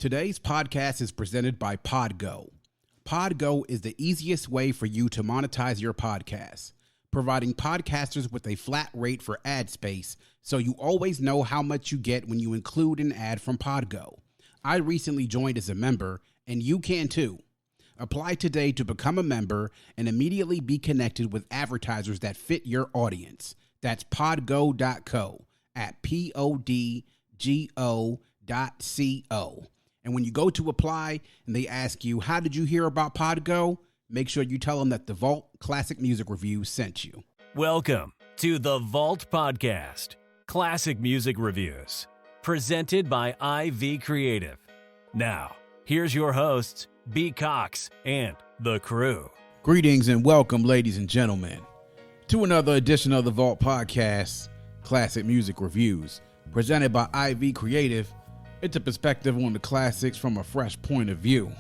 Today's podcast is presented by Podgo. Podgo is the easiest way for you to monetize your podcast, providing podcasters with a flat rate for ad space so you always know how much you get when you include an ad from Podgo. I recently joined as a member, and you can too. Apply today to become a member and immediately be connected with advertisers that fit your audience. That's podgo.co at podgo.co. And when you go to apply and they ask you, how did you hear about Podgo? Make sure you tell them that the Vault Classic Music Review sent you. Welcome to the Vault Podcast, Classic Music Reviews, presented by IV Creative. Now, here's your hosts, B. Cox and the crew. Greetings and welcome, ladies and gentlemen, to another edition of the Vault Podcast, Classic Music Reviews, presented by IV Creative. It's a perspective on the classics from a fresh point of view.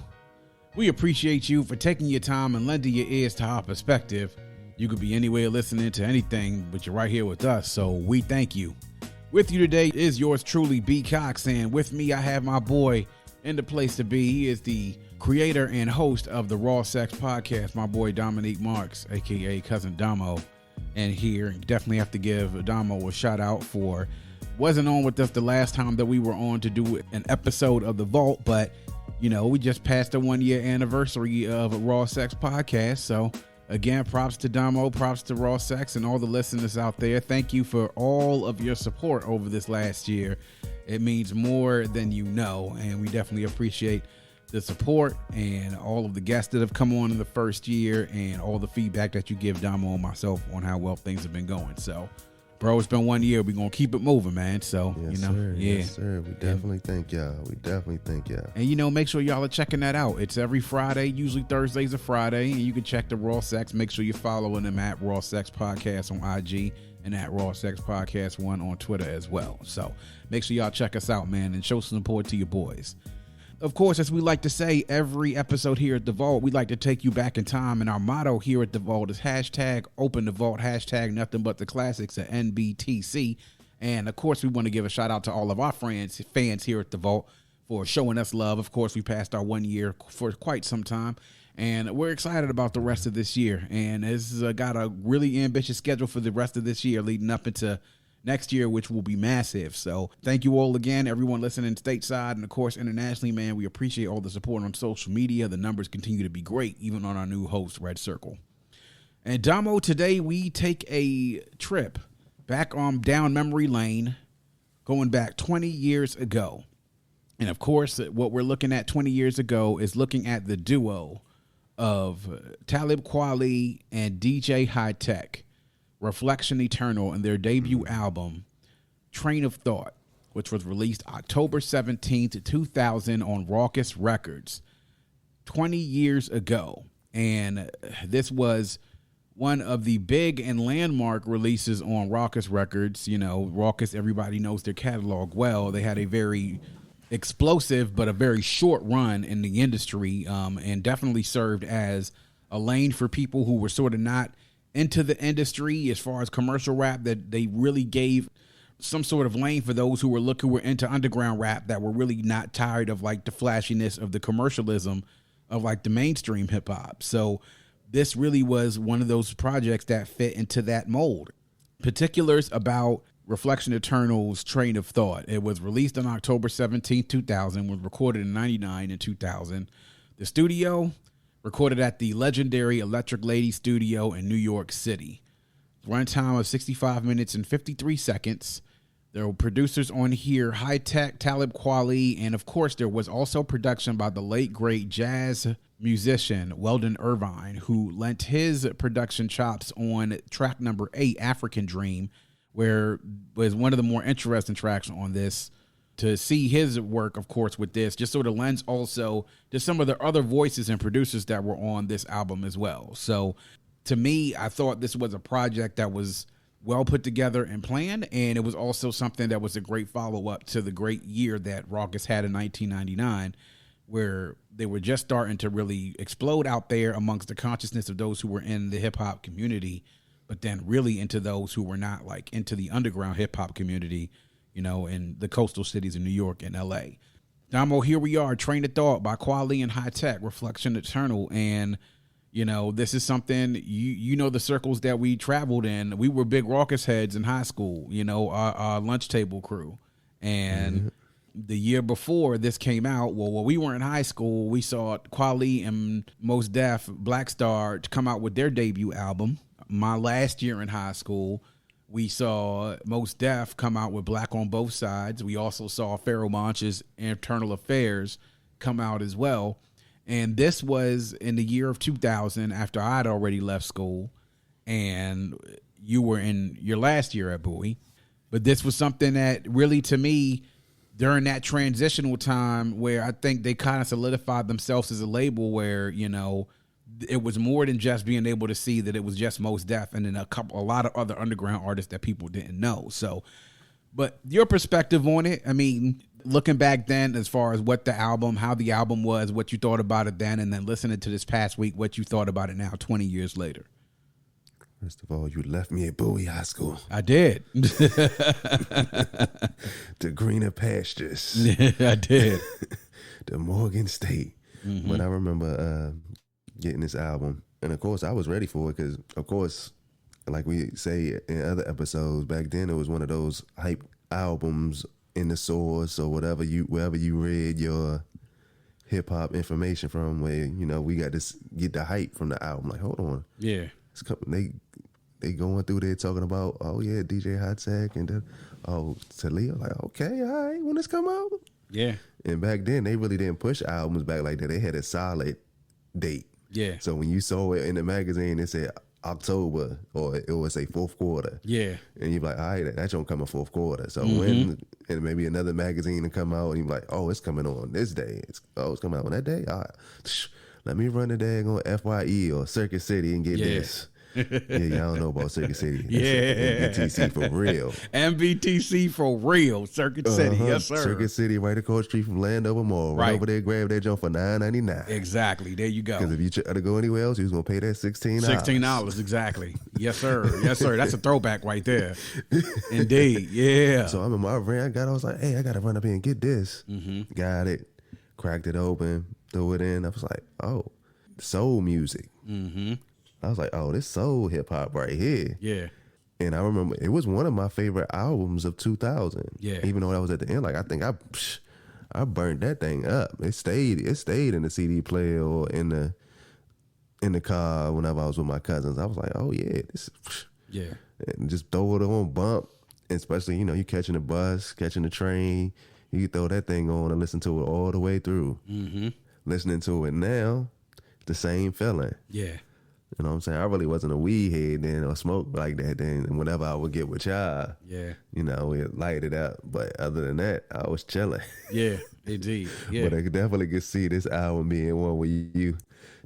We appreciate you for taking your time and lending your ears to our perspective. You could be anywhere listening to anything, but you're right here with us, so we thank you. With you today is yours truly, B. Cox, and with me I have my boy in the place to be. He is the creator and host of the Raw Sex Podcast, my boy Dominique Marks, aka Cousin Domo. And here, definitely have to give Domo a shout out for wasn't on with us the last time that we were on to do an episode of the Vault, but you know, we just passed the 1 year anniversary of Raw Sex Podcast. So again, props to Domo, props to Raw Sex and all the listeners out there. Thank you for all of your support over this last year. It means more than you know, and we definitely appreciate the support and all of the guests that have come on in the first year and all the feedback that you give Domo and myself on how well things have been going. So bro, it's been 1 year. We're going to keep it moving, man. So, yes, you know, sir. yeah. Yes, sir. We definitely thank y'all. And, you know, make sure y'all are checking that out. It's every Friday, usually Thursdays or Friday, and you can check the Raw Sex. Make sure you're following them at Raw Sex Podcast on IG and at Raw Sex Podcast 1 on Twitter as well. So make sure y'all check us out, man, and show some support to your boys. Of course, as we like to say, every episode here at The Vault, we like to take you back in time. And our motto here at The Vault is hashtag open the vault, hashtag nothing but the classics at NBTC. And of course, we want to give a shout out to all of our fans here at The Vault for showing us love. Of course, we passed our 1 year for quite some time. And we're excited about the rest of this year. And it's got a really ambitious schedule for the rest of this year leading up into next year, which will be massive. So thank you all again, everyone listening stateside and of course internationally, man. We appreciate all the support on social media. The numbers continue to be great, even on our new host, Red Circle. And Domo, today we take a trip back on down memory lane, going back 20 years ago. And of course, what we're looking at 20 years ago is looking at the duo of Talib Kweli and DJ Hi-Tek, Reflection Eternal, and their debut album, Train of Thought, which was released October 17th, 2000 on Raucous Records, 20 years ago. And this was one of the big and landmark releases on Raucous Records. You know, Raucous, everybody knows their catalog well. They had a very explosive but a very short run in the industry, and definitely served as a lane for people who were sort of not into the industry as far as commercial rap, that they really gave some sort of lane for those who were into underground rap that were really not tired of like the flashiness of the commercialism of like the mainstream hip hop. So this really was one of those projects that fit into that mold. Particulars about Reflection Eternal's Train of Thought. It was released on October 17th, 2000, was recorded in 99 and 2000. The studio recorded at the legendary Electric Lady Studio in New York City. Runtime of 65 minutes and 53 seconds. There were producers on here, Hi-Tek, Talib Kweli, and of course there was also production by the late great jazz musician Weldon Irvine, who lent his production chops on track number 8, African Dream, where was one of the more interesting tracks on this. To see his work, of course, with this just sort of lends also to some of the other voices and producers that were on this album as well. So to me, I thought this was a project that was well put together and planned, and it was also something that was a great follow-up to the great year that Raucous had in 1999, where they were just starting to really explode out there amongst the consciousness of those who were in the hip-hop community, but then really into those who were not, like into the underground hip-hop community, you know, in the coastal cities of New York and LA. Domo, here we are, Train of Thought by Kweli and Hi-Tek, Reflection Eternal. And, you know, this is something, you know the circles that we traveled in. We were big raucous heads in high school, you know, our lunch table crew. And the year before this came out, well, when we were in high school, we saw Kweli and Mos Def, Black Star, come out with their debut album. My last year in high school, we saw Mos Def come out with Black on Both Sides. We also saw Pharoah Monch's Internal Affairs come out as well. And this was in the year of 2000 after I'd already left school and you were in your last year at Bowie. But this was something that really, to me, during that transitional time where I think they kind of solidified themselves as a label where, you know, it was more than just being able to see that it was just Mos Def and then a lot of other underground artists that people didn't know. So, but your perspective on it, I mean, looking back then as far as what the album, how the album was, what you thought about it then, and then listening to this past week, what you thought about it now, 20 years later. First of all, you left me at Bowie High School. I did. The greener pastures. I did. The Morgan State. Mm-hmm. But I remember getting this album. And, of course, I was ready for it because, of course, like we say in other episodes, back then it was one of those hype albums in the source or wherever you read your hip-hop information from where, you know, we got to get the hype from the album. Like, hold on. Yeah. They going through there talking about, oh, yeah, DJ Hi-Tek and then, oh, Talib. Like, okay, all right, when this come out? Yeah. And back then, they really didn't push albums back like that. They had a solid date. Yeah. So when you saw it in the magazine, it said October or it would say fourth quarter. Yeah. And you're like, all right, that don't come in fourth quarter. So when, and maybe another magazine to come out and you're like, oh, it's coming on this day. It's coming out on that day? All right. Let me run the daggone FYE or Circuit City and get this. Yeah, y'all don't know about Circuit City. That's MBTC for real. MBTC for real. Circuit City, yes sir. Circuit City, right across the street from Landover Mall. Right over there, grab that jump for $9.99. Exactly. There you go. Because if you try to go anywhere else, you was gonna pay that $16. $16, exactly. Yes sir. Yes sir. That's a throwback right there. Indeed. Yeah. So I'm in my van. I was like, hey, I gotta run up here and get this. Got it. Cracked it open. Threw it in. I was like, oh, soul music. I was like, oh, this soul hip hop right here. Yeah. And I remember it was one of my favorite albums of 2000. Yeah. Even though that was at the end, like I think I burnt that thing up. It stayed in the CD player or in the car whenever I was with my cousins. I was like, oh yeah, this. Yeah. And just throw it on bump, especially you catching the bus, catching the train. You throw that thing on and listen to it all the way through. Listening to it now, the same feeling. Yeah. You know what I'm saying? I really wasn't a weed head then or smoke like that then. And whenever I would get with y'all, we'd light it up. But other than that, I was chilling. Yeah, indeed. Yeah. But I definitely could see this album being one where you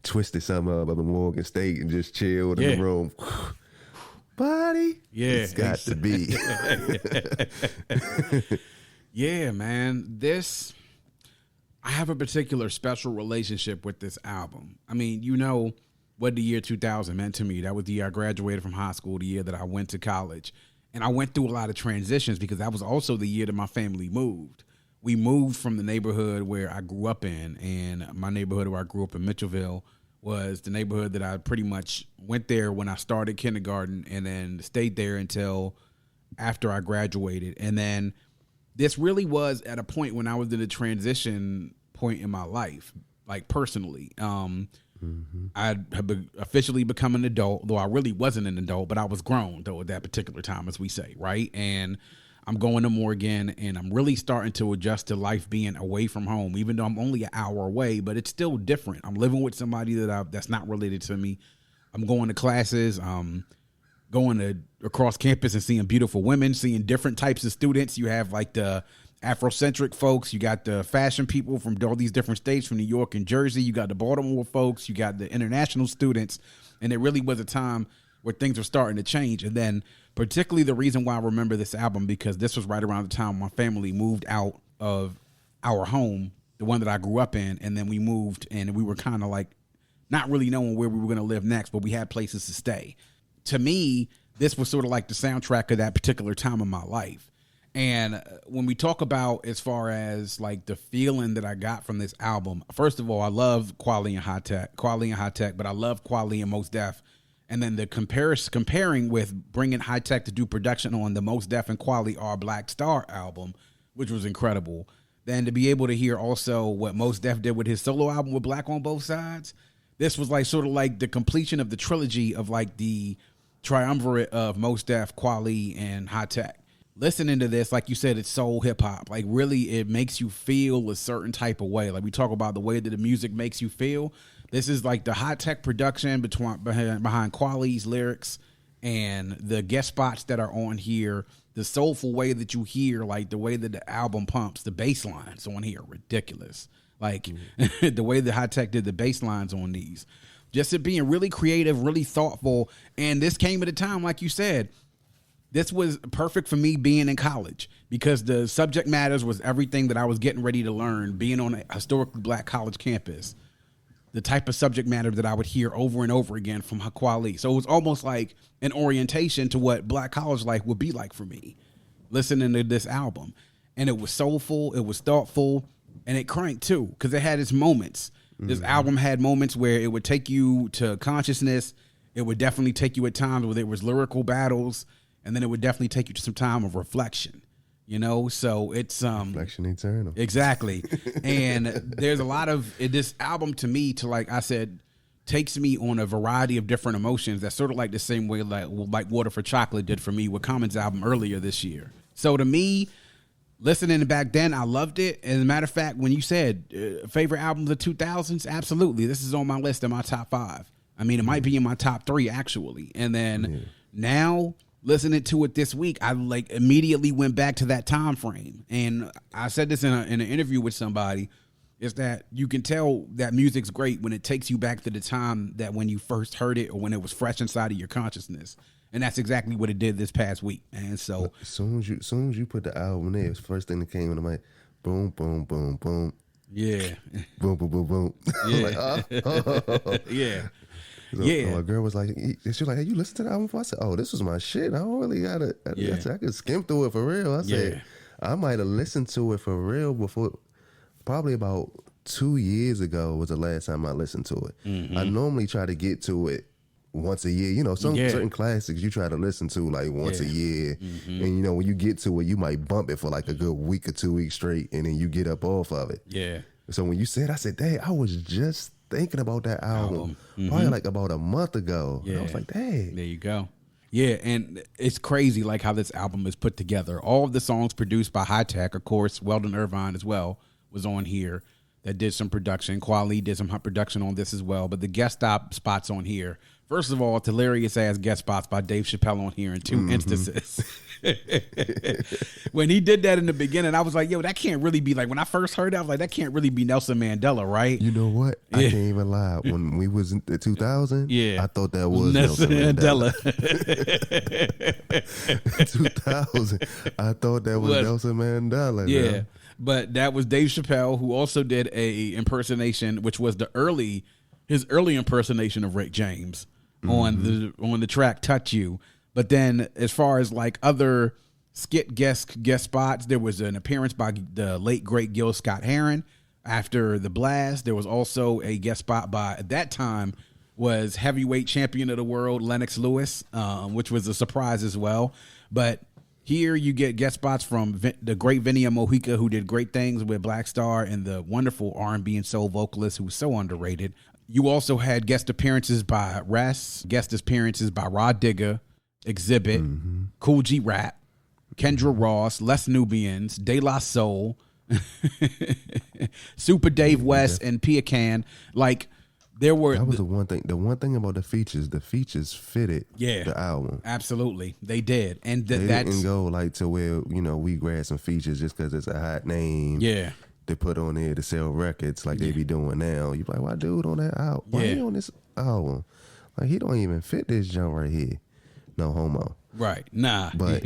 twisted something up of the Morgan State and just chilled in the room. Buddy. Yeah. It's got to be. Yeah, man. I have a particular special relationship with this album. I mean, you know what the year 2000 meant to me. That was the year I graduated from high school, the year that I went to college. And I went through a lot of transitions because that was also the year that my family moved. We moved from the neighborhood where I grew up in, and my neighborhood where I grew up in Mitchellville was the neighborhood that I pretty much went there when I started kindergarten and then stayed there until after I graduated. And then this really was at a point when I was in a transition point in my life, like personally. I had officially become an adult, though I really wasn't an adult, but I was grown, though, at that particular time, as we say, right? And I'm going to Morgan, and I'm really starting to adjust to life being away from home, even though I'm only an hour away, but it's still different. I'm living with somebody that's not related to me. I'm going to classes. Going across campus and seeing beautiful women, seeing different types of students. You have like the Afrocentric folks. You got the fashion people from all these different states, from New York and Jersey. You got the Baltimore folks. You got the international students. And it really was a time where things were starting to change. And then particularly the reason why I remember this album, because this was right around the time my family moved out of our home, the one that I grew up in. And then we moved and we were kind of like not really knowing where we were going to live next, but we had places to stay. To me, this was sort of like the soundtrack of that particular time of my life. And when we talk about as far as like the feeling that I got from this album, first of all, I love Kweli and Hi-Tek, but I love Kweli and Mos Def. And then the comparing with bringing Hi-Tek to do production on the Mos Def and Kweli Are Black Star album, which was incredible. Then to be able to hear also what Mos Def did with his solo album with Black on Both Sides, this was like sort of like the completion of the trilogy of like the triumvirate of Mos Def, Kweli, and Hi-Tek. Listening to this, like you said, it's soul hip hop. Like really, it makes you feel a certain type of way. Like we talk about the way that the music makes you feel. This is like the Hi-Tek production behind Kweli's lyrics and the guest spots that are on here. The soulful way that you hear, like the way that the album pumps, the bass lines on here are ridiculous. Like the way that Hi-Tek did the bass lines on these. Just it being really creative, really thoughtful. And this came at a time, like you said, this was perfect for me being in college because the subject matters was everything that I was getting ready to learn being on a historically black college campus. The type of subject matter that I would hear over and over again from Kweli. So it was almost like an orientation to what black college life would be like for me, listening to this album. And it was soulful, it was thoughtful, and it cranked too, because it had its moments. This album had moments where it would take you to consciousness. It would definitely take you at times where there was lyrical battles, and then it would definitely take you to some time of reflection. You know, so it's reflection eternal. Exactly. And there's a lot of this album to me, to like I said, takes me on a variety of different emotions. That's sort of like the same way like Water for Chocolate did for me with Common's album earlier this year. So to me, listening back then, I loved it. As a matter of fact, when you said favorite album of the 2000s, absolutely. This is on my list in my top 5. I mean, it might be in my top 3 actually. And then now listening to it this week, I like immediately went back to that time frame. And I said this in an interview with somebody, is that you can tell that music's great when it takes you back to the time that when you first heard it or when it was fresh inside of your consciousness. And that's exactly what it did this past week. And so as soon as you put the album there, it's the first thing that came into my boom, boom, boom, boom. Yeah. Boom, boom, boom, boom. Yeah. Like, Yeah. So my girl was like, she was like, hey, you listen to the album before? I said, oh, this was my shit. I don't really got it. I said, I could skim through it for real. I said, I might have listened to it for real before, probably about 2 years ago was the last time I listened to it. I normally try to get to it once a year. You know, certain classics you try to listen to like once a year. And, you know, when you get to it, you might bump it for like a good week or 2 weeks straight, and then you get up off of it. Yeah. So when you said, I said, dang, I was just thinking about that album probably like about a month ago. Yeah. And I was like, dang. There you go. Yeah, and it's crazy like how this album is put together. All of the songs produced by Hi-Tek, of course, Weldon Irvine as well was on here that did some production. Kweli did some production on this as well. But the guest spots on here, first of all, hilarious ass guest spots by Dave Chappelle on here in 2 instances. When he did that in the beginning, I was like, yo, that can't really be like, when I first heard it, I was like, that can't really be Nelson Mandela, right? You know what? I can't even lie. When we was in the 2000, I thought that was Nelson Mandela. 2000, I thought that was Nelson Mandela. Yeah. Man. But that was Dave Chappelle, who also did a impersonation, which was his early impersonation of Rick James on the track "Touch You." But then, as far as like other skit guest spots, there was an appearance by the late great Gil Scott-Heron after the blast. There was also a guest spot by, at that time, was heavyweight champion of the world Lennox Lewis, which was a surprise as well. But here you get guest spots from the great Vinny Mojica, who did great things with Black Star, and the wonderful R&B and soul vocalist who was so underrated. You also had guest appearances by Res, guest appearances by Rod Digger, Exhibit, Cool G Rap, Kendra Ross, Les Nubians, De La Soul, Super Dave West, and Pia Can. Like, there were... That was the one thing. The one thing about the features fitted the album. Absolutely. They did. And they didn't go like to where, you know, we grab some features just because it's a hot name. Yeah. They put on there to sell records like they be doing now. You be like, why dude on that album? Why he on this album? Like, he don't even fit this jump right here. No homo. Right. Nah. But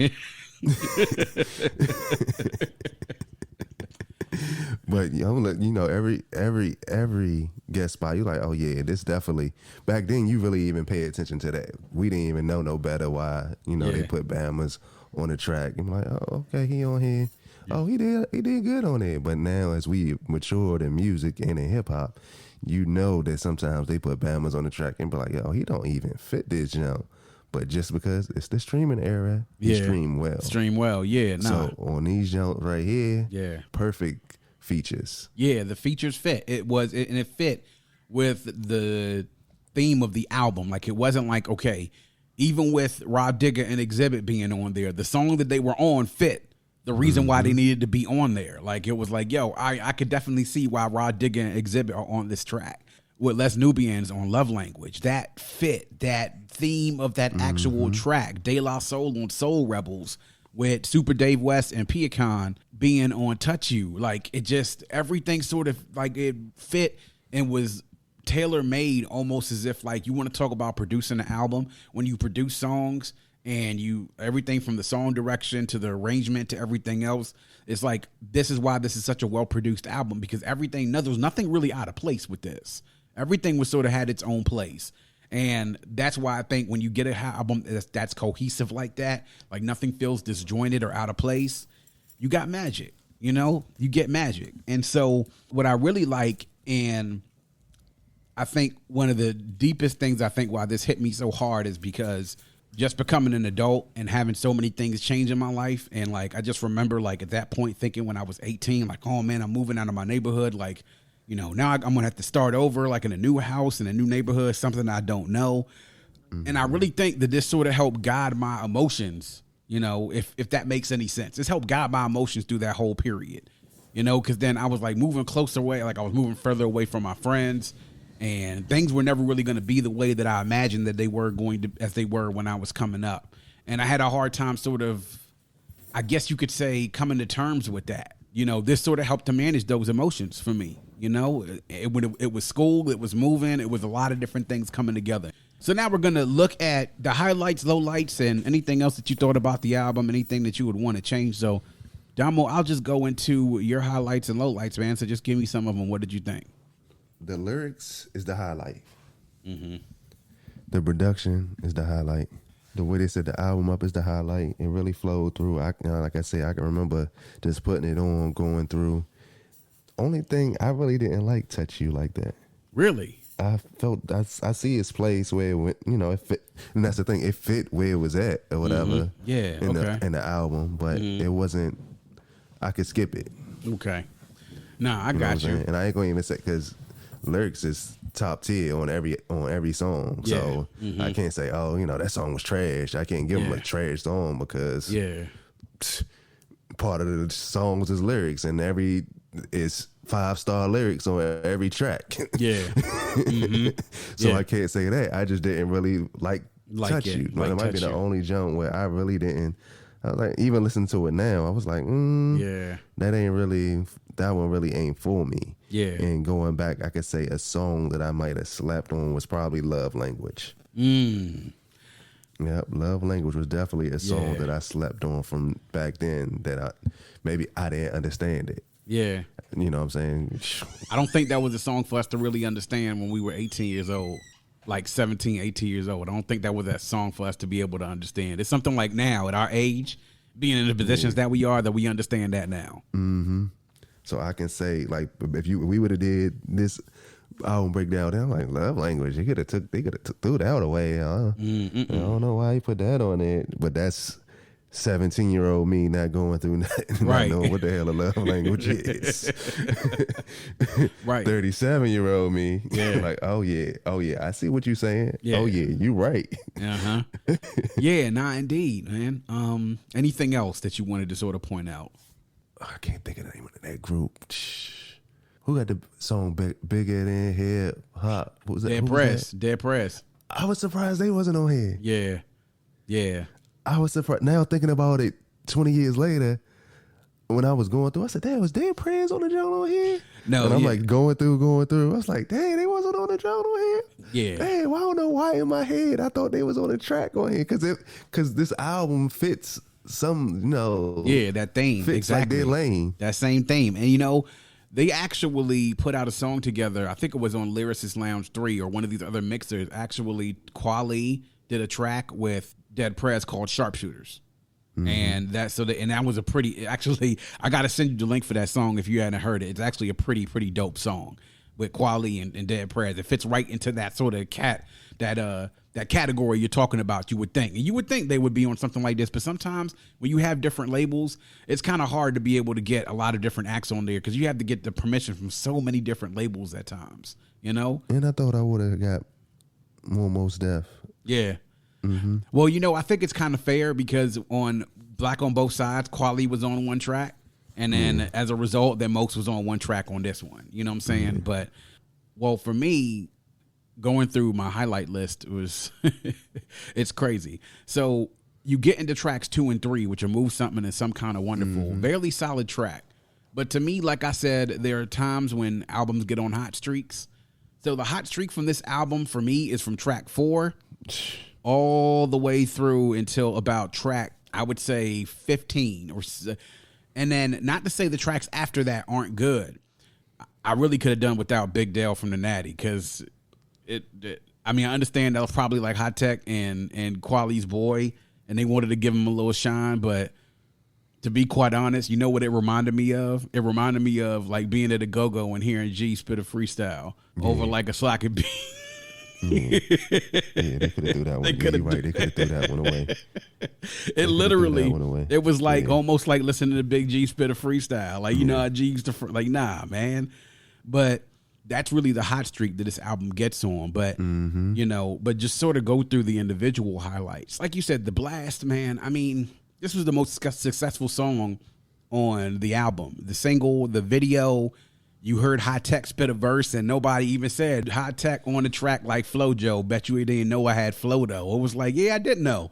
but you know, every guest spot, you're like, oh yeah, this definitely. Back then, you really even pay attention to that. We didn't even know no better why, you know, they put Bama's on the track. I'm like, oh, okay, he on here. Yeah. Oh, he did good on it. But now as we matured in music and in hip hop, you know that sometimes they put Bammers on the track and be like, yo, he don't even fit this jump. But just because it's the streaming era, you stream well. Stream well, yeah. Nah. So on these jumps right here, perfect features. Yeah, the features fit. It fit with the theme of the album. Like, it wasn't like, okay, even with Rob Digger and Exhibit being on there, the song that they were on fit the reason why they needed to be on there. Like, it was like, yo, I could definitely see why Rob Digger and Exhibit are on this track. With Les Nubians on Love Language, that fit that theme of that actual track. De La Soul on Soul Rebels, with Super Dave West and Piacon being on Touch You. Like, it just, everything sort of like it fit and was tailor made, almost as if, like, you want to talk about producing an album. When you produce songs and everything from the song direction to the arrangement to everything else, it's like, this is why this is such a well produced album, because there was nothing really out of place with this. Everything was sort of had its own place. And that's why I think when you get an album that's cohesive like that, like nothing feels disjointed or out of place, you got magic, you get magic. And so what I really like, and I think one of the deepest things I think why this hit me so hard is because just becoming an adult and having so many things change in my life. And like, I just remember like at that point thinking when I was 18, like, oh man, I'm moving out of my neighborhood. Like, now I'm going to have to start over, like in a new house, in a new neighborhood, something I don't know. And I really think that this sort of helped guide my emotions, if that makes any sense. It's helped guide my emotions through that whole period, because then I was like moving closer away, like I was moving further away from my friends, and things were never really going to be the way that I imagined that they were going to, as they were when I was coming up. And I had a hard time sort of, I guess you could say, coming to terms with that. This sort of helped to manage those emotions for me. It was school, it was moving, it was a lot of different things coming together. So now we're going to look at the highlights, lowlights, and anything else that you thought about the album, anything that you would want to change. So, Domo, I'll just go into your highlights and lowlights, man. So just give me some of them. What did you think? The lyrics is the highlight. The production is the highlight. The way they set the album up is the highlight. It really flowed through. Like I say, I can remember just putting it on, going through. Only thing I really didn't like Touch You like that. Really? I felt I see its place where it went, it fit, and that's the thing, it fit where it was at or whatever. Yeah, in the album, but it wasn't. I could skip it. Okay. Nah, I got you. And I ain't gonna even say, because lyrics is top tier on every song. Yeah. So I can't say, oh, that song was trash. I can't give them a trash song because part of the song was his lyrics, and it's 5-star lyrics on every track. Yeah. So I can't say that. I just didn't really like Touch You. It might be the only jump where I really didn't. I was like, even listening to it now, I was like, that one really ain't for me. Yeah. And going back, I could say a song that I might have slept on was probably Love Language. Yep, Love Language was definitely a song that I slept on from back then that I didn't understand it. Yeah. You know what I'm saying? I don't think that was a song for us to really understand when we were 18 years old, like 17, 18 years old. I don't think that was that song for us to be able to understand. It's something like now at our age, being in the positions that we are, that we understand that now. So I can say, like, if we would have did this album breakdown, I'm like, Love Language, they could have threw that away. I don't know why he put that on it, but that's 17-year-old me not going through not knowing what the hell a love language is. Right. 37-year-old me, like, oh yeah, I see what you're saying. Yeah. Oh yeah, you right. Yeah, nah, indeed, man. Anything else that you wanted to sort of point out? I can't think of the name of that group. Who got the song Bigger Than Hip Hop? What was that? Dead Press. I was surprised they wasn't on here. Yeah. I was surprised. Now thinking about it 20 years later, when I was going through, I said, damn, was Dead Prez on the joint on here? No. And I'm like going through. I was like, dang, they wasn't on the joint on here? Yeah. Dang, well, I don't know why in my head I thought they was on the track on here. Because this album fits some, that theme. Fits exactly. Like their lane. That same theme. And, they actually put out a song together. I think it was on Lyricist Lounge 3 or one of these other mixers. Actually, Kweli did a track with Dead Prez called Sharpshooters. And that was a pretty, actually, I got to send you the link for that song if you hadn't heard it. It's actually a pretty dope song with Kweli and Dead Prez. It fits right into that sort of that category you're talking about, you would think. And you would think they would be on something like this, but sometimes when you have different labels, it's kind of hard to be able to get a lot of different acts on there because you have to get the permission from so many different labels at times, you know? And I thought I would have got more Mos Def. Yeah. Well, you know, I think it's kind of fair because on Black on Both Sides, Kweli was on one track. And then as a result, then Mos was on one track on this one. You know what I'm saying? But, well, for me, going through my highlight list was, it's crazy. So you get into tracks 2 and 3, which are Move Something and Some Kind of Wonderful. Fairly solid track. But to me, like I said, there are times when albums get on hot streaks. So the hot streak from this album for me is from track 4 all the way through until about track, I would say 15 and then not to say the tracks after that aren't good. I really could have done without Big Dale from the Natty because I understand that was probably like Hi-Tek and Kweli's boy and they wanted to give him a little shine, but to be quite honest, you know what it reminded me of? It reminded me of like being at a go-go and hearing G spit a freestyle over like a socket beat. Yeah, they could have threw that one. They could have threw that one away. It literally, it was like almost like listening to Big G spit a freestyle. Like, you know how G used to, like, nah, man. But that's really the hot streak that this album gets on. But, you know, but just sort of go through the individual highlights. Like you said, The Blast, man, I mean, this was the most successful song on the album. The single, the video. You heard Hi-Tek spit a verse and nobody even said Hi-Tek on the track like Flojo. Bet you didn't know I had flow though. It was like, yeah, I didn't know.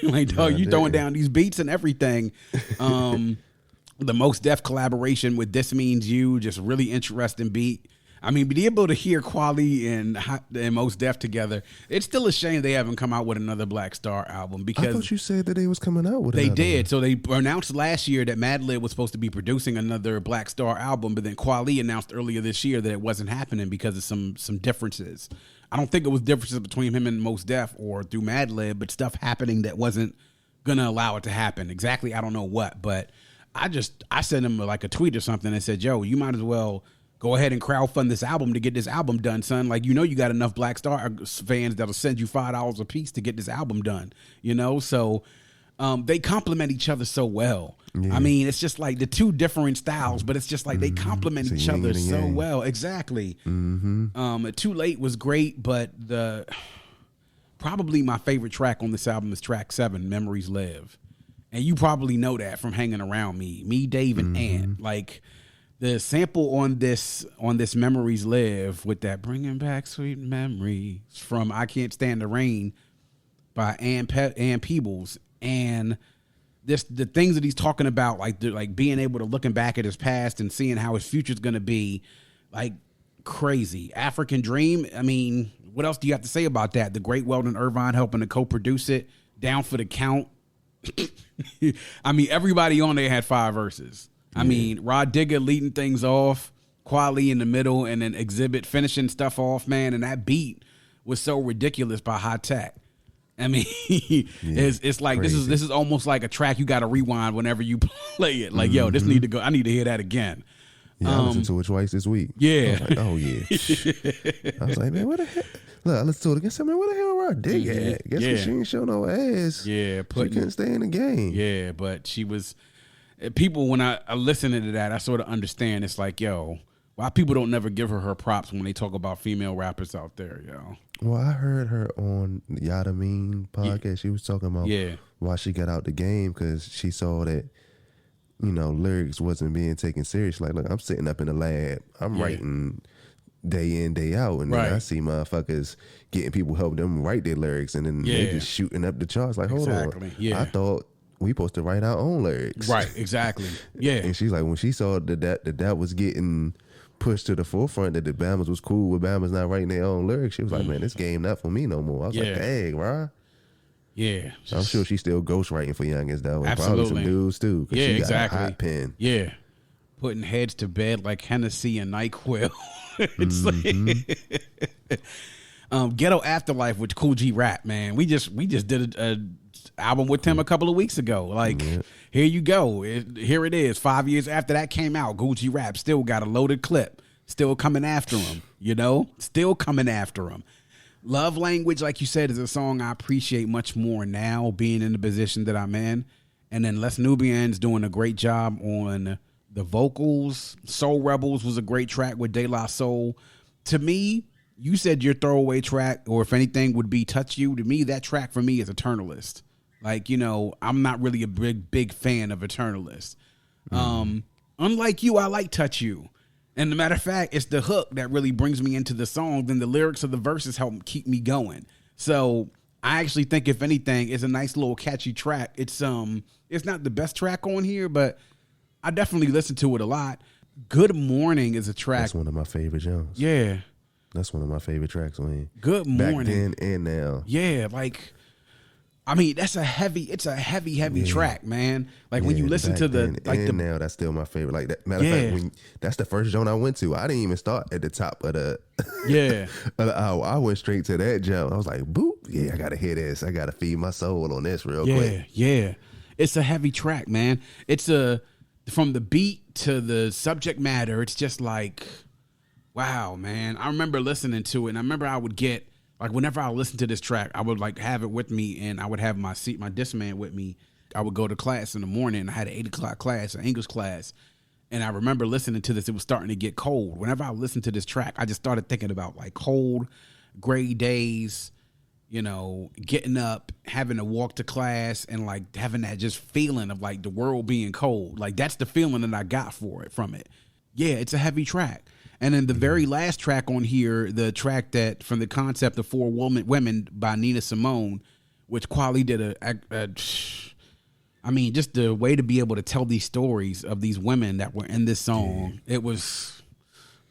Like, dog, you throwing down these beats and everything. The Mos Def collaboration with This Means You, just really interesting beat. I mean, be able to hear Kweli and Mos Def together, it's still a shame they haven't come out with another Black Star album because I thought you said that they was coming out with it. They did. One. So they announced last year that Madlib was supposed to be producing another Black Star album, but then Kweli announced earlier this year that it wasn't happening because of some differences. I don't think it was differences between him and Mos Def or through Madlib, but stuff happening that wasn't gonna allow it to happen. Exactly, I don't know what, but I sent him like a tweet or something and said, "Yo, you might as well go ahead and crowdfund this album to get this album done, son. Like, you know, you got enough Black Star fans that'll send you $5 a piece to get this album done, you know? So they complement each other so well. Yeah. I mean, it's just like the two different styles, but it's just like they complement each other so well. Exactly. Too Late was great, but probably my favorite track on this album is track 7, Memories Live. And you probably know that from hanging around me, Dave, and Ant. Like, the sample on this Memories Live with that Bringing Back Sweet Memories from I Can't Stand the Rain by Ann Peebles, and the things that he's talking about, like being able to looking back at his past and seeing how his future's gonna be, like, crazy. African Dream, I mean, what else do you have to say about that? The great Weldon Irvine helping to co-produce it, Down for the Count. I mean, everybody on there had 5 verses. I mean, Rod Digger leading things off, Kweli in the middle, and then Exhibit finishing stuff off, man. And that beat was so ridiculous by Hi-Tek. I mean, it's like crazy. This is almost like a track you got to rewind whenever you play it. Like, yo, this need to go. I need to hear that again. Yeah, I listened to it twice this week. Yeah. I was like, oh yeah. I was like, man, what the hell? Look, I listened to it again. I said, man, what the hell Rod Digger at? Guess she ain't show no ass. Yeah, she couldn't stay in the game. Yeah, but she was. People, when I listen to that, I sort of understand. It's like, yo, why people don't never give her props when they talk about female rappers out there, yo. Well, I heard her on Yada Mean podcast. Yeah. She was talking about why she got out the game because she saw that, you know, lyrics wasn't being taken serious. Like, look, I'm sitting up in the lab. I'm writing day in, day out. And then I see motherfuckers getting people help them write their lyrics. And then they just shooting up the charts. Like, hold on. Yeah. I thought we supposed to write our own lyrics. Right, exactly. Yeah. And she's like, when she saw that was getting pushed to the forefront, that the Bamas was cool with Bamas not writing their own lyrics, she was like, man, this game not for me no more. I was like, dang, right? Yeah. I'm sure she's still ghostwriting for youngins though. And absolutely. Probably some dudes too. Yeah, she got exactly. a hot pen. Yeah. Putting heads to bed like Hennessy and NyQuil. It's like Ghetto Afterlife with Cool G Rap, man. We just did album with him a couple of weeks ago. Like, here you go. Here it is. 5 years after that came out, Gucci Rap still got a loaded clip. Still coming after him, Still coming after him. Love Language, like you said, is a song I appreciate much more now, being in the position that I'm in. And then Les Nubian's doing a great job on the vocals. Soul Rebels was a great track with De La Soul. To me, you said your throwaway track, or if anything, would be Touch You. To me, that track for me is Eternalist. Like, I'm not really a big fan of Eternalist. Unlike you, I like Touch You. And the matter of fact, it's the hook that really brings me into the song. Then the lyrics of the verses help keep me going. So I actually think, if anything, it's a nice little catchy track. It's not the best track on here, but I definitely listen to it a lot. Good Morning is a track. That's one of my favorite genres. Yeah. That's one of my favorite tracks on here. Good Morning. Back then and now. Yeah, like, I mean, it's a heavy track, man. Like, when you listen to now, that's still my favorite. Like, that, matter of fact, that's the first joint I went to. I didn't even start at the top of the of the hour. I went straight to that jump. I was like, boop, yeah, I gotta hear this. I gotta feed my soul on this real quick. Yeah. It's a heavy track, man. It's from the beat to the subject matter, it's just like, wow, man. I remember listening to it, and I remember I would get, like, whenever I listened to this track, I would, like, have it with me, and I would have my Discman with me. I would go to class in the morning. I had an 8 o'clock class, an English class, and I remember listening to this. It was starting to get cold. Whenever I listened to this track, I just started thinking about, like, cold, gray days, getting up, having to walk to class, and, like, having that just feeling of, like, the world being cold. Like, that's the feeling that I got from it. Yeah, it's a heavy track. And then the very last track on here, the track that from the concept of Four Women by Nina Simone, which Kweli did I mean, just the way to be able to tell these stories of these women that were in this song, it was,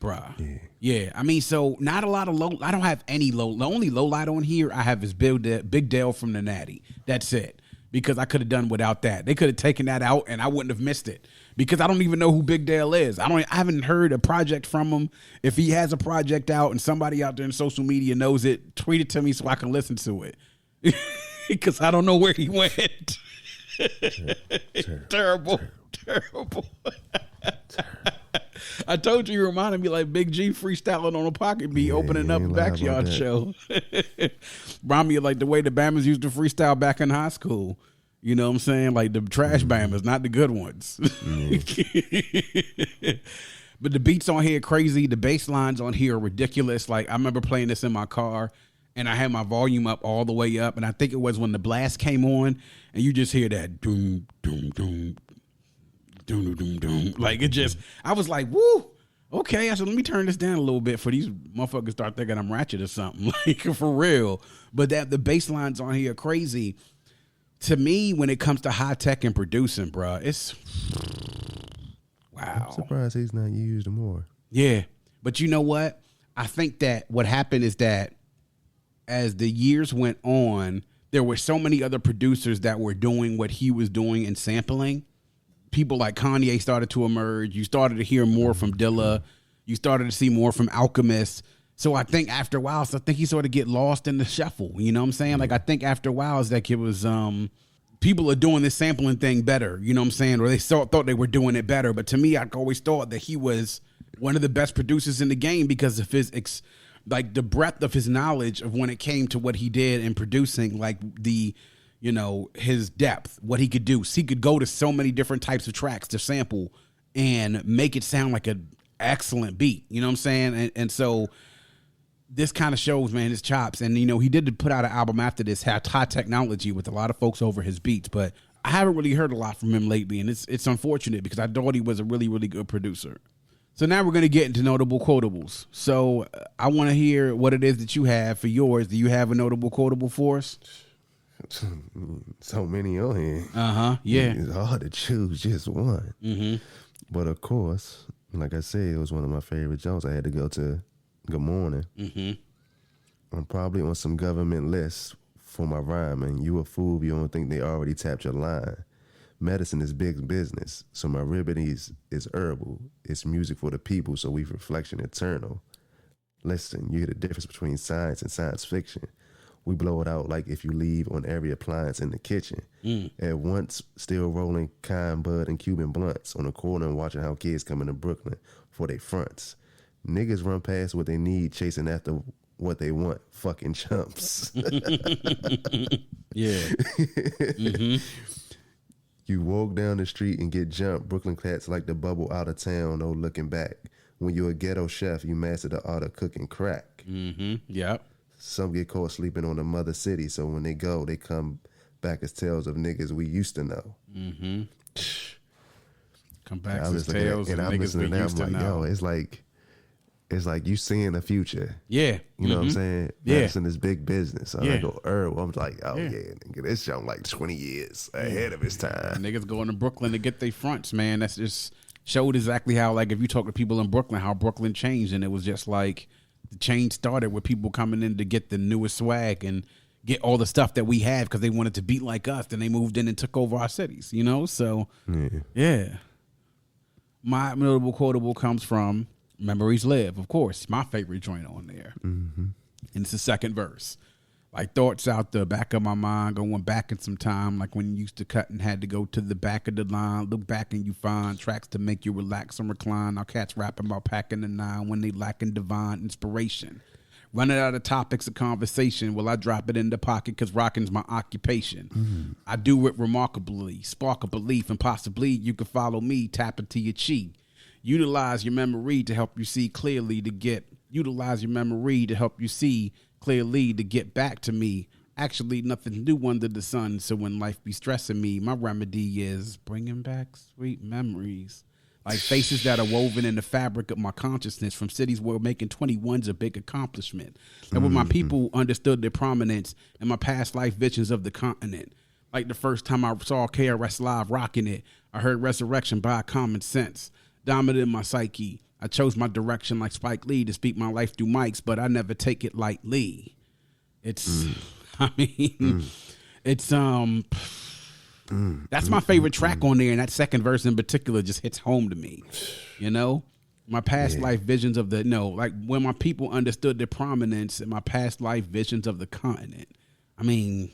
bruh. Yeah. I mean, so not a lot of low. I don't have any low. The only low light on here I have is Big Dale from the Natty. That's it. Because I could have done without that. They could have taken that out and I wouldn't have missed it. Because I don't even know who Big Dale is. I haven't heard a project from him. If he has a project out and somebody out there in social media knows it, tweet it to me so I can listen to it. Because I don't know where he went. Terrible. I told you reminded me like Big G freestyling on a pocket beat, opening up a backyard show. Remind me of like the way the Bammers used to freestyle back in high school. You know what I'm saying? Like the trash Bammers, not the good ones. But the beats on here are crazy. The bass lines on here are ridiculous. Like I remember playing this in my car and I had my volume up all the way up. And I think it was when the blast came on and you just hear that doom, doom, doom, doom, doom, doom. Like it just, I was like, woo. Okay, I said, let me turn this down a little bit for these motherfuckers start thinking I'm ratchet or something. Like for real. But that the bass lines on here are crazy. To me, when it comes to Hi-Tek and producing, bro, it's wow. I'm surprised he's not used more. Yeah, but you know what? I think that what happened is that as the years went on, there were so many other producers that were doing what he was doing and sampling. People like Kanye started to emerge. You started to hear more from Dilla. You started to see more from Alchemist. So I think after a while, I think he sort of get lost in the shuffle. You know what I'm saying? Like I think after a while, it's like it was people are doing this sampling thing better. You know what I'm saying? Or they thought they were doing it better. But to me, I always thought that he was one of the best producers in the game because of his like the breadth of his knowledge of when it came to what he did in producing, like the, you know, his depth, what he could do. So he could go to so many different types of tracks to sample and make it sound like an excellent beat. You know what I'm saying? And so this kind of shows, man, his chops. And, you know, he did put out an album after this, had high technology with a lot of folks over his beats. But I haven't really heard a lot from him lately. And it's unfortunate because I thought he was a really, really good producer. So now we're going to get into notable quotables. So I want to hear what it is that you have for yours. Do you have a notable quotable for us? So many on here. Yeah. It's hard to choose just one. Mm-hmm. But of course, like I said, it was one of my favorite songs. I had to go to Good Morning. Mm-hmm. I'm probably on some government list for my rhyme, and you a fool if you don't think they already tapped your line. Medicine is big business, so my remedies is herbal. It's music for the people, so we've reflection eternal. Listen, you hear the difference between science and science fiction. We blow it out like if you leave on every appliance in the kitchen. At once, still rolling kind bud and Cuban blunts on the corner and watching how kids come into Brooklyn for their fronts. Niggas run past what they need, chasing after what they want. Fucking chumps. Yeah. You walk down the street and get jumped. Brooklyn cats like the bubble out of town, no looking back. When you're a ghetto chef, you master the art of cooking crack. Yep. Some get caught sleeping on the mother city, so when they go, they come back as tales of niggas we used to know. Come back as tales of niggas we used to know. Yo, it's like you seeing the future. Yeah. You know what I'm saying? Yeah. That's in this big business. So I go, I'm like, oh yeah, nigga, this young like 20 years ahead of his time. Niggas going to Brooklyn to get their fronts, man. That's just showed exactly how, like, if you talk to people in Brooklyn, how Brooklyn changed. And it was just like the change started with people coming in to get the newest swag and get all the stuff that we have because they wanted to be like us. Then they moved in and took over our cities, you know? So, yeah. My notable quotable comes from Memories Live, of course, my favorite joint on there. And it's the second verse. Like thoughts out the back of my mind, going back in some time, like when you used to cut and had to go to the back of the line. Look back and you find tracks to make you relax and recline. Now cats rapping about packing the nine when they lacking divine inspiration. Running out of topics of conversation, well, I drop it in the pocket because rocking's my occupation. I do it remarkably, spark a belief, and possibly you can follow me, tap into your cheek. Utilize your memory to help you see clearly to get back to me. Actually, nothing new under the sun. So when life be stressing me, my remedy is bringing back sweet memories. Like faces that are woven in the fabric of my consciousness from cities where making 21's a big accomplishment. And when my people understood their prominence and my past life visions of the continent. Like the first time I saw KRS Live rocking it, I heard Resurrection by Common Sense. Dominant in my psyche. I chose my direction like Spike Lee to speak my life through mics, but I never take it lightly. It's, it's, that's my favorite track on there, and that second verse in particular just hits home to me. You know, my past life visions of like when my people understood their prominence and my past life visions of the continent. I mean,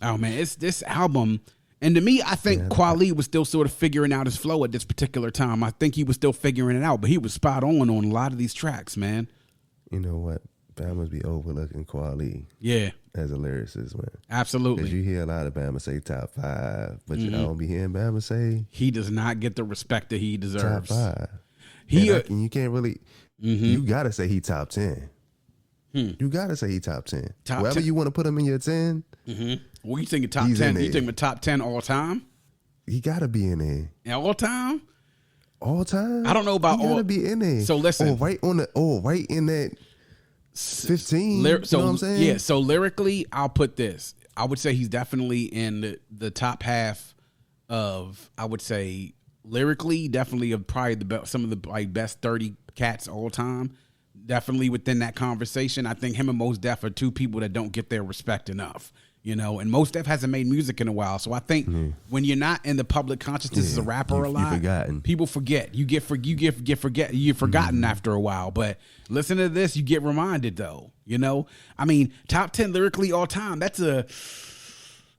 oh man, it's this album. And to me, I think Kweli was still sort of figuring out his flow at this particular time. I think he was still figuring it out, but he was spot on a lot of these tracks, man. You know what? Bama's be overlooking Kweli. Yeah. As a lyricist, man. Absolutely. Because you hear a lot of Bama say top 5, but you don't be hearing Bama say he does not get the respect that he deserves. Top 5. You can't really, you got to say he top 10. You got to say he top 10. Wherever 10. you want to put him in your 10. Well, you thinking top 10? You thinking top 10 all time? He got to be in there. All time? All time? I don't know about all. He got to be in there. So listen. Right in that 15. You know what I'm saying? Yeah, so lyrically, I'll put this. I would say he's definitely in the top half of, I would say, lyrically, definitely of probably some of the best 30 cats all time. Definitely within that conversation. I think him and Mos Def are two people that don't get their respect enough. You know, and Mos Def hasn't made music in a while. So I think when you're not in the public consciousness as a rapper a lot, people forget. You're forgotten after a while. But listen to this, you get reminded though. You know? I mean, top 10 lyrically all time, that's a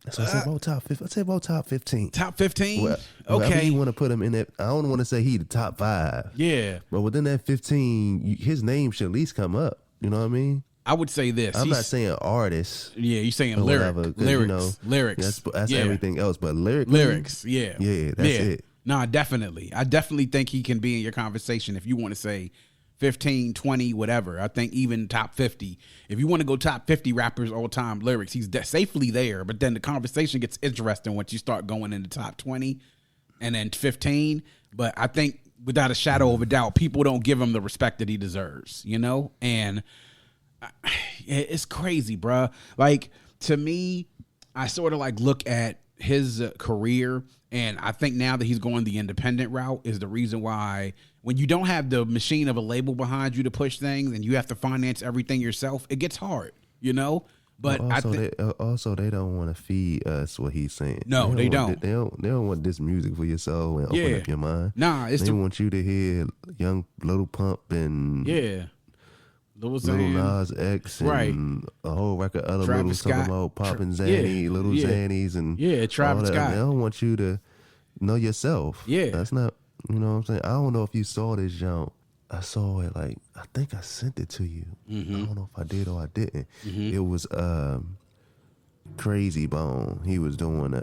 So I say about top 15. I say about top 15. Top 15? Well, okay. You want to put him in that? I don't want to say he the top 5. Yeah. But within that 15, his name should at least come up. You know what I mean? I would say this. I'm not saying artists. Yeah, you're saying lyrics. Lyrics. That's everything else. But lyrics. Yeah. Yeah, that's it. Nah, definitely. I definitely think he can be in your conversation if you want to say 15, 20, whatever. I think even top 50. If you want to go top 50 rappers all time lyrics, he's safely there. But then the conversation gets interesting once you start going into top 20 and then 15. But I think without a shadow of a doubt, people don't give him the respect that he deserves, you know? And it's crazy, bruh. Like, to me, I sort of like look at his career, and I think now that he's going the independent route is the reason why when you don't have the machine of a label behind you to push things and you have to finance everything yourself, it gets hard, you know? But also, they don't want to feed us what he's saying. No, they don't. They don't want this music for your soul and open up your mind. Nah, they want you to hear Young Little Pump and Lil Little Nas X and a whole record of other Travis little talking Scott. about popping Zanny, little Zannies, and Travis all that. Scott. They don't want you to know yourself. Yeah. That's not, you know what I'm saying? I don't know if you saw this jump. I saw it, like, I think I sent it to you. I don't know if I did or I didn't. It was Crazy Bone. He was doing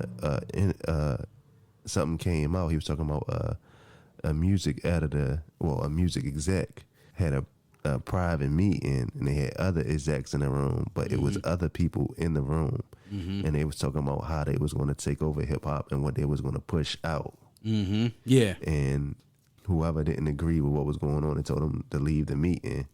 something came out. He was talking about a music editor, well, a music exec had a private meeting, and they had other execs in the room, but it was other people in the room, and they was talking about how they was going to take over hip hop and what they was going to push out. Yeah. And whoever didn't agree with what was going on, they told them to leave the meeting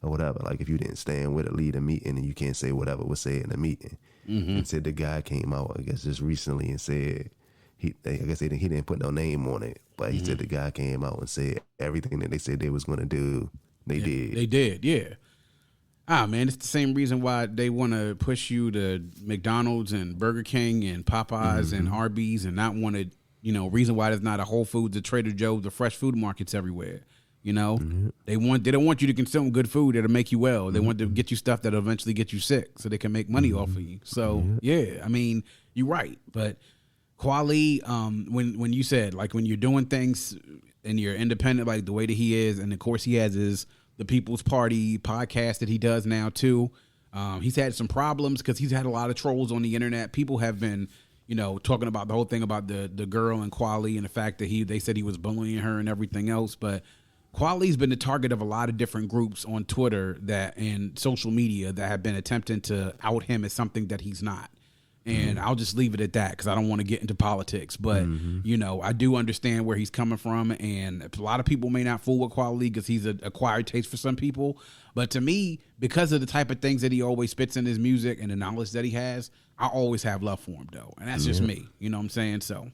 or whatever. Like, if you didn't stand with it, leave the meeting, and you can't say whatever was said in the meeting. And said the guy came out, I guess, just recently and said he didn't put no name on it, but he said the guy came out and said everything that they said they was going to do. They did. Yeah. Man, it's the same reason why they want to push you to McDonald's and Burger King and Popeyes and Arby's, and not want to, reason why there's not a Whole Foods, a Trader Joe's, the fresh food markets everywhere. They don't want you to consume good food that'll make you well. They want to get you stuff that'll eventually get you sick so they can make money off of you. So I mean, you're right. But Kweli, when you said, like, when you're doing things and you're independent, like the way that he is, and of course he has the People's Party podcast that he does now too. He's had some problems because he's had a lot of trolls on the internet. People have been, talking about the whole thing about the girl and Kweli and the fact that they said he was bullying her and everything else. But Kweli's been the target of a lot of different groups on Twitter and social media that have been attempting to out him as something that he's not. And I'll just leave it at that because I don't want to get into politics. But, I do understand where he's coming from. And a lot of people may not fool with Kweli because he's an acquired taste for some people. But to me, because of the type of things that he always spits in his music and the knowledge that he has, I always have love for him, though. And that's just me. You know what I'm saying? So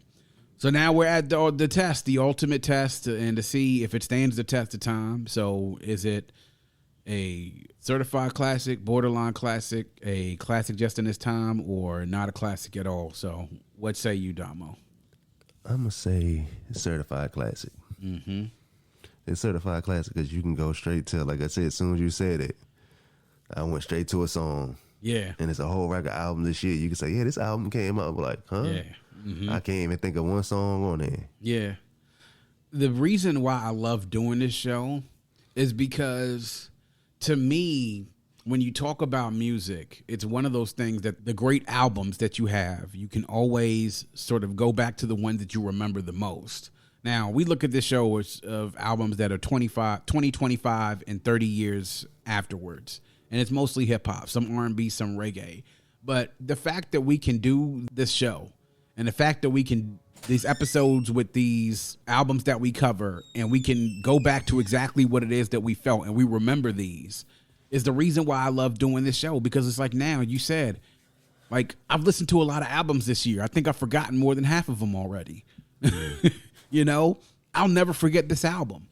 now we're at the test, the ultimate test, and to see if it stands the test of time. So is it a certified classic, borderline classic, a classic just in its time, or not a classic at all? So what say you, Damo? I'm going to say certified classic. It's certified classic because you can go straight to, like I said, as soon as you said it, I went straight to a song. Yeah. And it's a whole record album this year. You can say, yeah, this album came out, but like, huh? Yeah. I can't even think of one song on there. Yeah. The reason why I love doing this show is because, to me, when you talk about music, it's one of those things that the great albums that you have, you can always sort of go back to the ones that you remember the most. Now, we look at this show of albums that are 20, 25, and 30 years afterwards. And it's mostly hip-hop, some R&B, some reggae. But the fact that we can do this show, and the fact that we can, these episodes with these albums that we cover, and we can go back to exactly what it is that we felt, and we remember these, is the reason why I love doing this show. Because it's like, now, you said, like, I've listened to a lot of albums this year. I think I've forgotten more than half of them already. I'll never forget this album.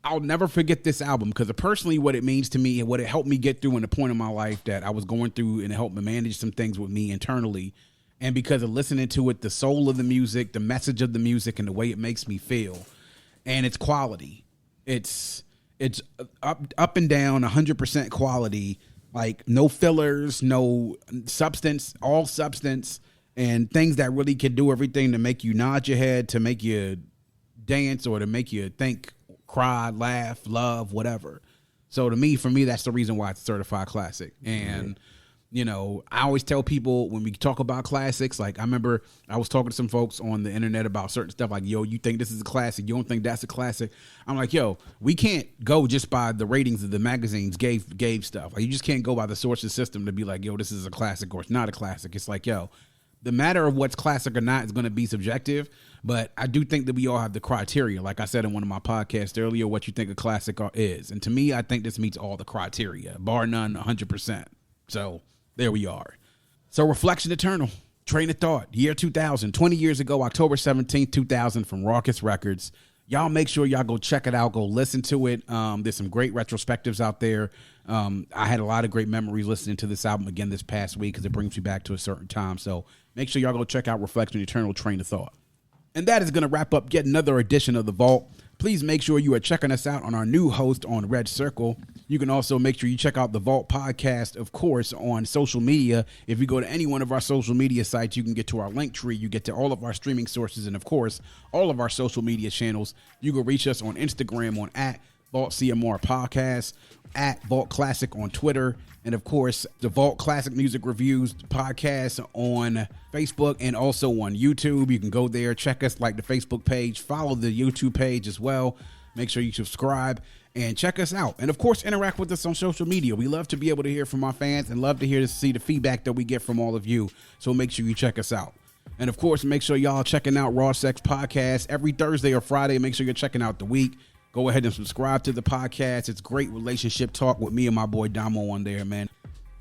I'll never forget this album because personally what it means to me and what it helped me get through in a point in my life that I was going through, and it helped me manage some things with me internally. And because of listening to it, the soul of the music, the message of the music, and the way it makes me feel. And it's quality. It's up and down, 100% quality. Like, no fillers, no substance, all substance, and things that really can do everything to make you nod your head, to make you dance, or to make you think, cry, laugh, love, whatever. So for me, that's the reason why it's a certified classic. And, I always tell people when we talk about classics, like, I remember I was talking to some folks on the internet about certain stuff, like, yo, you think this is a classic, you don't think that's a classic. I'm like, yo, we can't go just by the ratings that the magazines gave stuff. Like, you just can't go by the sources system to be like, yo, this is a classic or it's not a classic. It's like, yo, the matter of what's classic or not is going to be subjective, but I do think that we all have the criteria. Like I said in one of my podcasts earlier, what you think a classic is. And to me, I think this meets all the criteria, bar none, 100%. So there we are. So Reflection Eternal, Train of Thought, year 2000, 20 years ago, October 17th, 2000, from Raucous Records. Y'all make sure y'all go check it out. Go listen to it. There's some great retrospectives out there. I had a lot of great memories listening to this album again this past week because it brings me back to a certain time. So make sure y'all go check out Reflection Eternal, Train of Thought. And that is going to wrap up yet another edition of The Vault. Please make sure you are checking us out on our new host on Red Circle. You can also make sure you check out the Vault Podcast, of course, on social media. If you go to any one of our social media sites, you can get to our link tree. You get to all of our streaming sources and, of course, all of our social media channels. You can reach us on Instagram on @VaultCMR Podcast, @Vault Classic on Twitter, and, of course, the Vault Classic Music Reviews podcast on Facebook and also on YouTube. You can go there, check us, like the Facebook page, follow the YouTube page as well. Make sure you subscribe and check us out. And, of course, interact with us on social media. We love to be able to hear from our fans and love to see the feedback that we get from all of you. So make sure you check us out. And, of course, make sure y'all checking out Raw Sex Podcast every Thursday or Friday. Make sure you're checking out the week. Go ahead and subscribe to the podcast. It's great relationship talk with me and my boy Domo on there, man.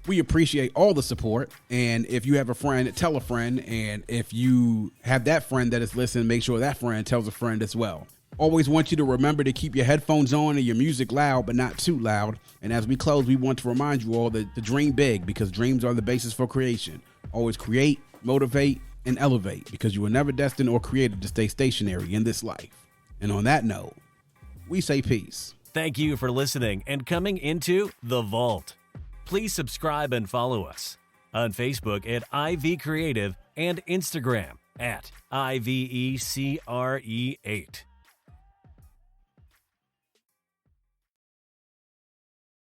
We appreciate all the support. And if you have a friend, tell a friend. And if you have that friend that is listening, make sure that friend tells a friend as well. Always want you to remember to keep your headphones on and your music loud, but not too loud. And as we close, we want to remind you all that to dream big, because dreams are the basis for creation. Always create, motivate, and elevate, because you were never destined or created to stay stationary in this life. And on that note, we say peace. Thank you for listening and coming into The Vault. Please subscribe and follow us on Facebook at IV Creative and Instagram at IVECRE8.